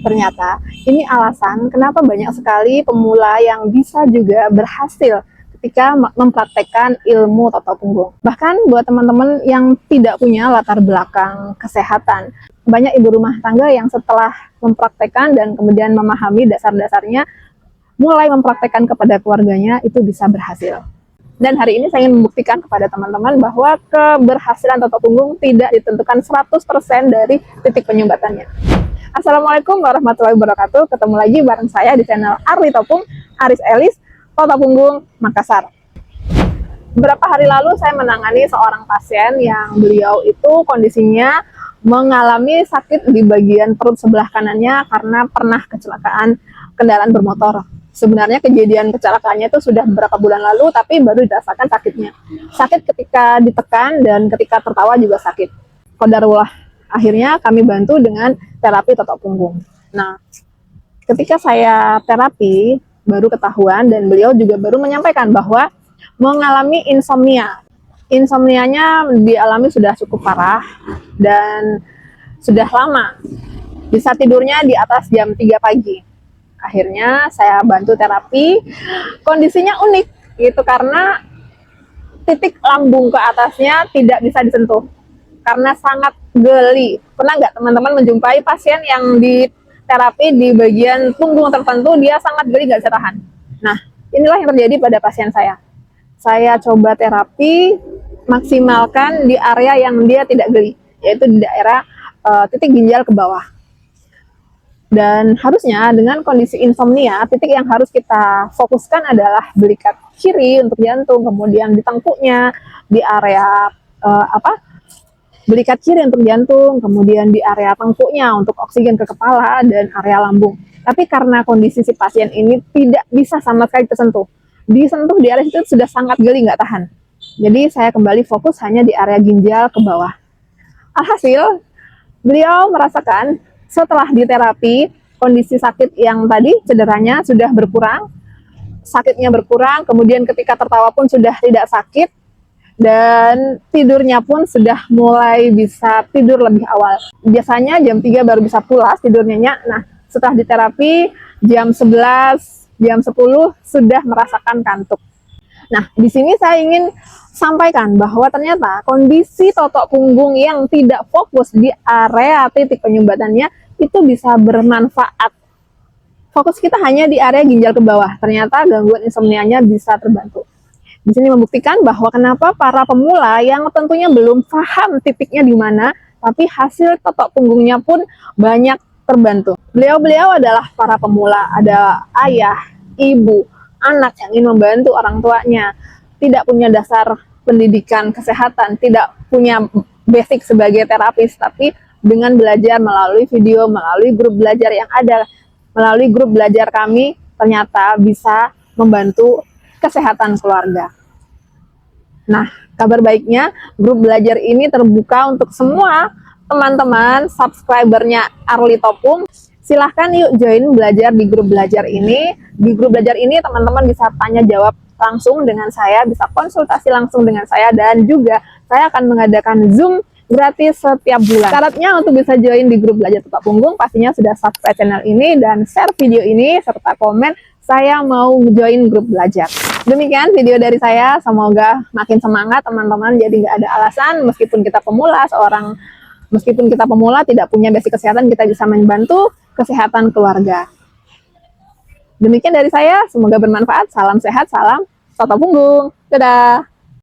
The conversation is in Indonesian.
Ternyata ini alasan kenapa banyak sekali pemula yang bisa juga berhasil ketika mempraktekkan ilmu tata punggung. Bahkan buat teman-teman yang tidak punya latar belakang kesehatan, banyak ibu rumah tangga yang setelah mempraktekkan dan kemudian memahami dasar-dasarnya, mulai mempraktekkan kepada keluarganya, itu bisa berhasil. Dan hari ini saya ingin membuktikan kepada teman-teman bahwa keberhasilan tata punggung tidak ditentukan 100% dari titik penyumbatannya. Assalamualaikum warahmatullahi wabarakatuh. Ketemu lagi bareng saya di channel Arli Topung, Aris Elis, Tata Punggung, Makassar. Beberapa hari lalu saya menangani seorang pasien yang beliau itu kondisinya mengalami sakit di bagian perut sebelah kanannya karena pernah kecelakaan kendaraan bermotor. Sebenarnya kejadian kecelakaannya itu sudah beberapa bulan lalu, tapi baru dirasakan sakitnya. Sakit ketika ditekan dan ketika tertawa juga sakit. Qadarullah, akhirnya kami bantu dengan terapi tata punggung. Nah, ketika saya terapi, baru ketahuan dan beliau juga baru menyampaikan bahwa mengalami insomnia. Insomnianya dialami sudah cukup parah dan sudah lama. Bisa tidurnya di atas jam 3 pagi. Akhirnya saya bantu terapi, kondisinya unik gitu karena titik lambung ke atasnya tidak bisa disentuh karena sangat geli. Pernah nggak teman-teman menjumpai pasien yang di terapi di bagian punggung tertentu dia sangat geli, nggak bisa tahan? Nah, inilah yang terjadi pada pasien saya. Saya coba terapi, maksimalkan di area yang dia tidak geli, yaitu di daerah titik ginjal ke bawah. Dan harusnya dengan kondisi insomnia, titik yang harus kita fokuskan adalah belikat kiri untuk jantung, kemudian di tengkuknya, di area belikat kiri untuk jantung, kemudian di area tengkuknya untuk oksigen ke kepala dan area lambung. Tapi karena kondisi si pasien ini tidak bisa sama sekali tersentuh, disentuh di area itu sudah sangat geli, nggak tahan. Jadi saya kembali fokus hanya di area ginjal ke bawah. Alhasil, beliau merasakan setelah diterapi, kondisi sakit yang tadi cederanya sudah berkurang, sakitnya berkurang, kemudian ketika tertawa pun sudah tidak sakit, dan tidurnya pun sudah mulai bisa tidur lebih awal. Biasanya jam 3 baru bisa pulas tidurnya. Nah, setelah diterapi, jam 11, jam 10 sudah merasakan kantuk. Nah, di sini saya ingin sampaikan bahwa ternyata kondisi totok punggung yang tidak fokus di area titik penyumbatannya itu bisa bermanfaat. Fokus kita hanya di area ginjal ke bawah. Ternyata gangguan insomnianya bisa terbantu. Di sini membuktikan bahwa kenapa para pemula yang tentunya belum paham titiknya di mana, tapi hasil totok punggungnya pun banyak terbantu. Beliau-beliau adalah para pemula, ada ayah, ibu, anak yang ingin membantu orang tuanya, tidak punya dasar pendidikan kesehatan, tidak punya basic sebagai terapis, tapi dengan belajar melalui video, melalui grup belajar yang ada, melalui grup belajar kami, ternyata bisa membantu kesehatan keluarga. Nah, kabar baiknya, grup belajar ini terbuka untuk semua teman-teman subscribernya Arli Topung. Silahkan yuk join belajar di grup belajar ini. Di grup belajar ini teman-teman bisa tanya jawab langsung dengan saya, bisa konsultasi langsung dengan saya, dan juga saya akan mengadakan Zoom gratis setiap bulan. Syaratnya untuk bisa join di grup belajar tata punggung pastinya sudah subscribe channel ini dan share video ini serta komen saya mau join grup belajar. Demikian video dari saya, semoga makin semangat teman-teman, jadi nggak ada alasan meskipun kita pemula tidak punya basic kesehatan, kita bisa membantu kesehatan keluarga. Demikian dari saya, semoga bermanfaat. Salam sehat, salam tata punggung. Dadah.